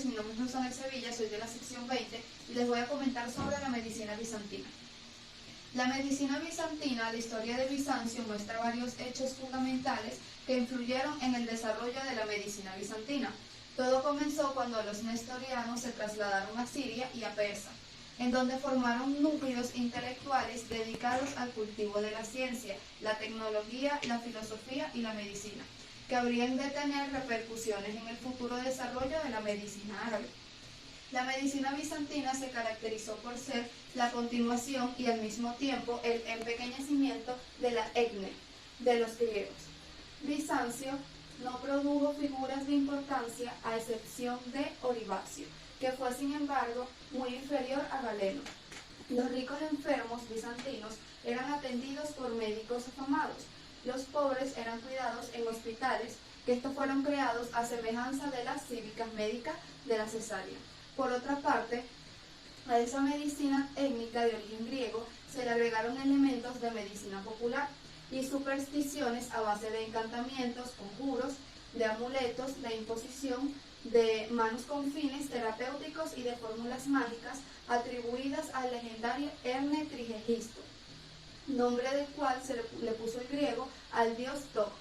mi nombre es Rosanel Sevilla, soy de la sección 20 y les voy a comentar sobre la medicina bizantina. La medicina bizantina, la historia de Bizancio, muestra varios hechos fundamentales que influyeron en el desarrollo de la medicina bizantina. Todo comenzó cuando los nestorianos se trasladaron a Siria y a Persia, en donde formaron núcleos intelectuales dedicados al cultivo de la ciencia, la tecnología, la filosofía y la medicina, que habrían de tener repercusiones en el futuro desarrollo de la medicina árabe. La medicina bizantina se caracterizó por ser la continuación y al mismo tiempo el empequeñecimiento de la etnia de los griegos. Bizancio no produjo figuras de importancia a excepción de Oribacio, que fue sin embargo muy inferior a Galeno. Los ricos enfermos bizantinos eran atendidos por médicos afamados. Los pobres eran cuidados en hospitales, que estos fueron creados a semejanza de las cívicas médicas de la Cesarea. Por otra parte, a esa medicina étnica de origen griego se le agregaron elementos de medicina popular y supersticiones a base de encantamientos, conjuros, de amuletos, de imposición, de manos con fines terapéuticos y de fórmulas mágicas atribuidas al legendario Erne Trigegisto, nombre del cual se le puso el griego al dios Thoth,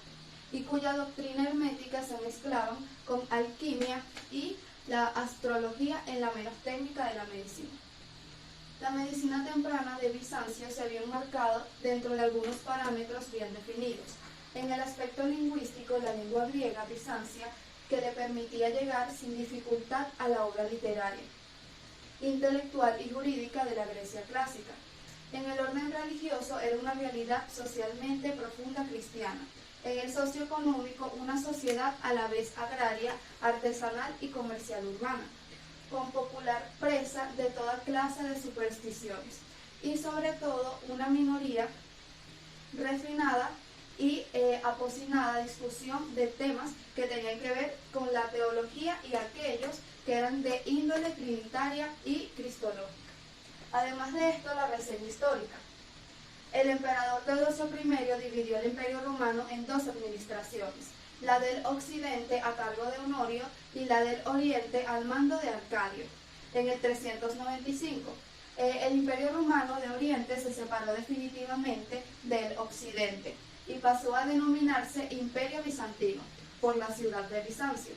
y cuya doctrina hermética se mezclaban con alquimia y la astrología en la menos técnica de la medicina. La medicina temprana de Bizancio se había enmarcado dentro de algunos parámetros bien definidos. En el aspecto lingüístico, la lengua griega bizancia, que le permitía llegar sin dificultad a la obra literaria, intelectual y jurídica de la Grecia clásica. En el orden religioso era una realidad socialmente profunda cristiana. En el socioeconómico, una sociedad a la vez agraria, artesanal y comercial urbana, con popular presa de toda clase de supersticiones, y sobre todo una minoría refinada y apocinada discusión de temas que tenían que ver con la teología y aquellos que eran de índole trinitaria y cristológica. Además de esto, la reseña histórica. El emperador Teodosio I dividió el imperio romano en dos administraciones, la del occidente a cargo de Honorio y la del oriente al mando de Arcadio, en el 395. El imperio romano de oriente se separó definitivamente del occidente y pasó a denominarse Imperio Bizantino, por la ciudad de Bizancio,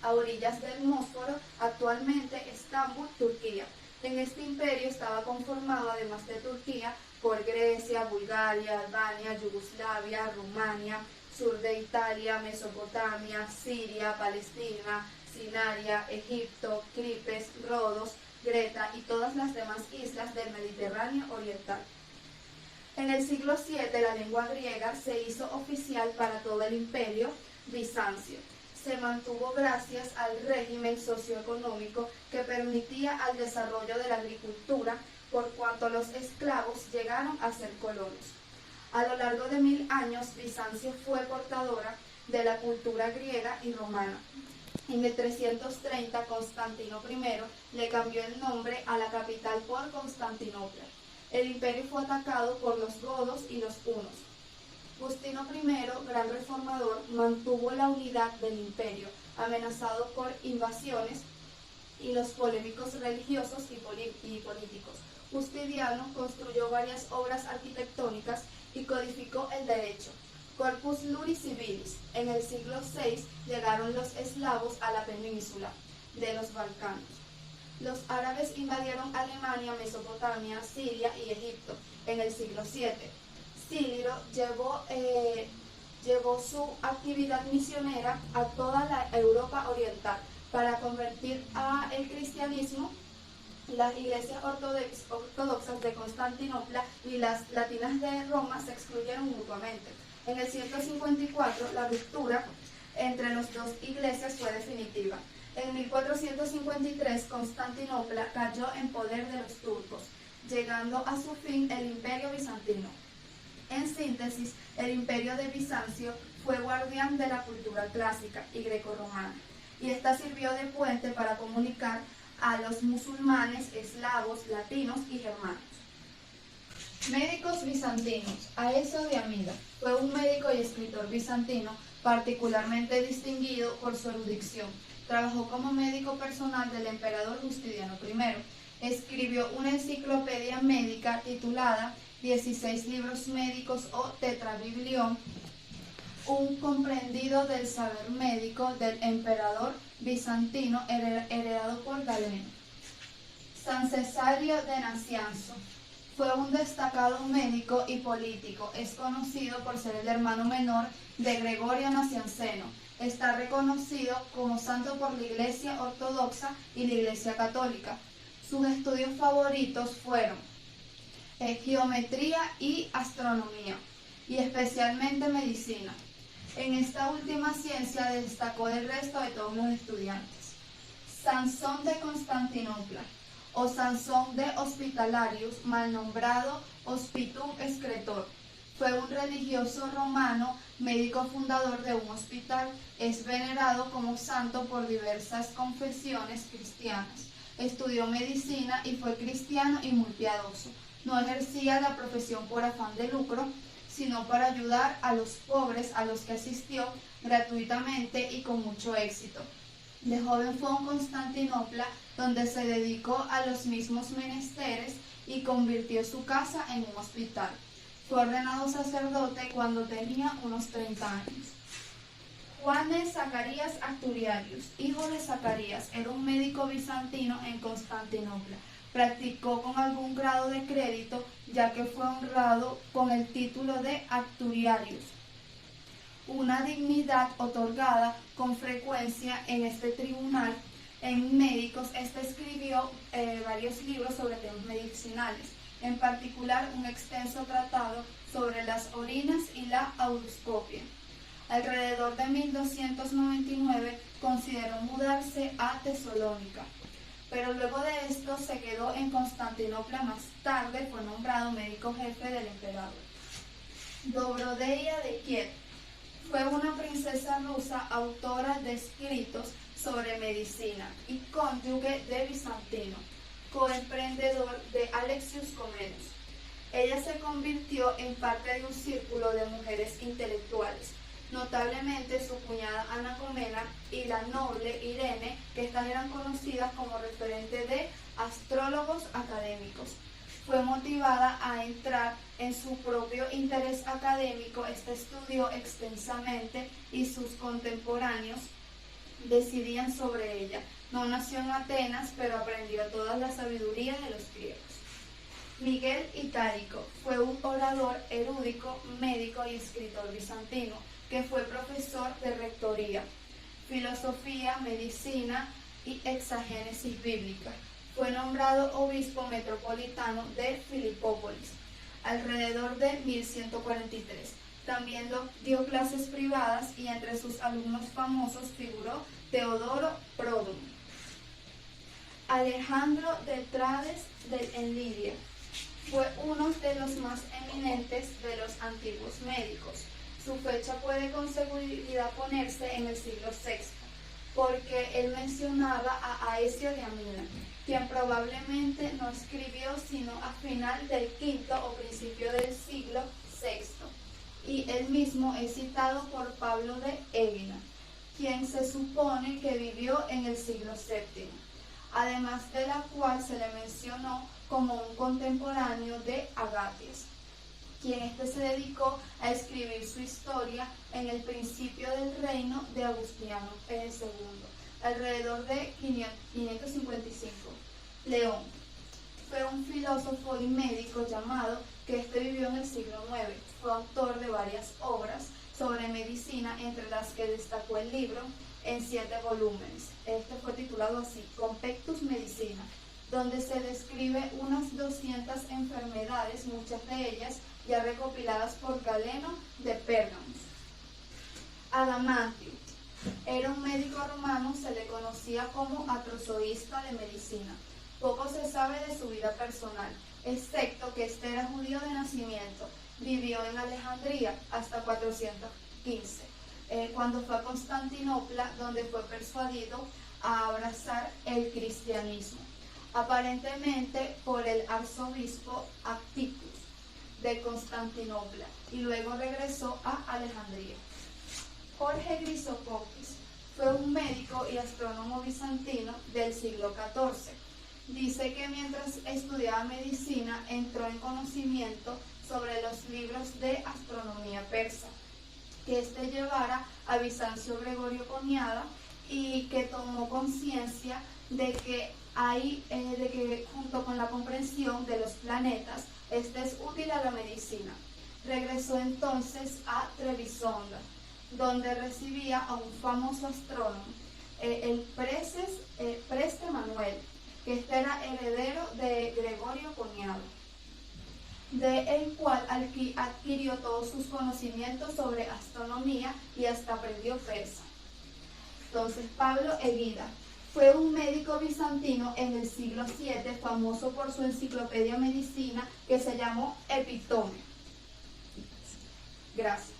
a orillas del Bósforo, actualmente Estambul, Turquía. En este imperio estaba conformado, además de Turquía, por Grecia, Bulgaria, Albania, Yugoslavia, Rumania, sur de Italia, Mesopotamia, Siria, Palestina, Sinaria, Egipto, Cripes, Rodos, Creta y todas las demás islas del Mediterráneo oriental. En el siglo VII la lengua griega se hizo oficial para todo el imperio bizancio. Se mantuvo gracias al régimen socioeconómico que permitía al desarrollo de la agricultura, por cuanto los esclavos llegaron a ser colonos. A lo largo de 1000 años, Bizancio fue portadora de la cultura griega y romana. En el 330, Constantino I le cambió el nombre a la capital por Constantinopla. El imperio fue atacado por los godos y los hunos. Justino I, gran reformador, mantuvo la unidad del imperio, amenazado por invasiones y los polémicos religiosos y políticos. Justiniano construyó varias obras arquitectónicas y codificó el derecho. Corpus Iuris Civilis. En el siglo VI llegaron los eslavos a la península de los Balcanos. Los árabes invadieron Alemania, Mesopotamia, Siria y Egipto en el siglo VII. Cíliro llevó su actividad misionera a toda la Europa oriental para convertir al cristianismo. Las iglesias ortodoxas de Constantinopla y las latinas de Roma se excluyeron mutuamente. En el 154, la ruptura entre las dos iglesias fue definitiva. En 1453, Constantinopla cayó en poder de los turcos, llegando a su fin el imperio bizantino. En síntesis, el imperio de Bizancio fue guardián de la cultura clásica y grecorromana, y esta sirvió de puente para comunicar a los musulmanes, eslavos, latinos y germanos. Médicos bizantinos. Aeso de Amida fue un médico y escritor bizantino particularmente distinguido por su erudición Trabajó como médico personal del emperador Justiniano I. Escribió una enciclopedia médica titulada 16 libros médicos o Tetrabiblión, un comprendido del saber médico del emperador bizantino heredado por Galeno. San Cesario de Nacianzo fue un destacado médico y político. Es conocido por ser el hermano menor de Gregorio Nacianceno. Está reconocido como santo por la Iglesia Ortodoxa y la Iglesia Católica. Sus estudios favoritos fueron geometría y astronomía, y especialmente medicina. En esta última ciencia destacó del resto de todos los estudiantes. Sansón de Constantinopla, o Sansón de Hospitalarius, mal nombrado Hospitum Excretor. Fue un religioso romano, médico fundador de un hospital. Es venerado como santo por diversas confesiones cristianas. Estudió medicina y fue cristiano y muy piadoso. No ejercía la profesión por afán de lucro, sino para ayudar a los pobres a los que asistió gratuitamente y con mucho éxito. De joven fue en Constantinopla, donde se dedicó a los mismos menesteres y convirtió su casa en un hospital. Fue ordenado sacerdote cuando tenía unos 30 años. Juan de Zacarías Asturiarius, hijo de Zacarías, era un médico bizantino en Constantinopla. Practicó con algún grado de crédito, ya que fue honrado con el título de Actuarius, una dignidad otorgada con frecuencia en este tribunal. En médicos, escribió varios libros sobre temas medicinales, en particular un extenso tratado sobre las orinas y la auroscopia. Alrededor de 1299 consideró mudarse a Tesalónica, pero luego de esto se quedó en Constantinopla. Más tarde fue nombrado médico jefe del emperador. Dobrodeia de Kiev fue una princesa rusa, autora de escritos sobre medicina y cónyuge de Bizantino, coemprendedor de Alexius Comnenus. Ella se convirtió en parte de un círculo de mujeres intelectuales, notablemente su cuñada Ana Comnena y la noble Irene, que estas eran conocidas como referentes de astrólogos académicos. Fue motivada a entrar en su propio interés académico. Estudió extensamente y sus contemporáneos decidían sobre ella. No nació en Atenas, pero aprendió toda la sabiduría de los griegos. Miguel Itálico fue un orador erudito, médico y escritor bizantino, que fue profesor de rectoría, filosofía, medicina y exagénesis bíblica. Fue nombrado obispo metropolitano de Filipópolis alrededor de 1143. También dio clases privadas y entre sus alumnos famosos figuró Teodoro Produm. Alejandro de Trades en Lidia fue uno de los más eminentes de los antiguos médicos. Su fecha puede con seguridad ponerse en el siglo VI, porque él mencionaba a Aecio de Amina, quien probablemente no escribió sino a final del V o principio del siglo VI, y él mismo es citado por Pablo de Égina, quien se supone que vivió en el siglo VII, además de la cual se le mencionó como un contemporáneo de Agatis, quien se dedicó a escribir su historia en el principio del reino de Agustiano II, alrededor de 555. León fue un filósofo y médico llamado, que vivió en el siglo IX. Fue autor de varias obras sobre medicina, entre las que destacó el libro en 7 volúmenes. Este fue titulado así, Compectus Medicina, donde se describe unas 200 enfermedades, muchas de ellas ya recopiladas por Galeno de Pérgamos. Adamantium era un médico romano, se le conocía como atrozoísta de medicina. Poco se sabe de su vida personal, excepto que era judío de nacimiento. Vivió en Alejandría hasta 415, cuando fue a Constantinopla, donde fue persuadido a abrazar el cristianismo, aparentemente por el arzobispo Acticus de Constantinopla, y luego regresó a Alejandría. Jorge Grisokokis fue un médico y astrónomo bizantino del siglo XIV. Dice que mientras estudiaba medicina entró en conocimiento sobre los libros de astronomía persa, que éste llevara a Bizancio Gregorio Coniada y que tomó conciencia de que junto con la comprensión de los planetas, este es útil a la medicina. Regresó entonces a Trebisonda, donde recibía a un famoso astrónomo, el Preste Manuel, que este era heredero de Gregorio Coniado, de el cual adquirió todos sus conocimientos sobre astronomía y hasta aprendió persa. Entonces, Pablo Egida fue un médico bizantino en el siglo VII, famoso por su enciclopedia medicina que se llamó Epitome. Gracias.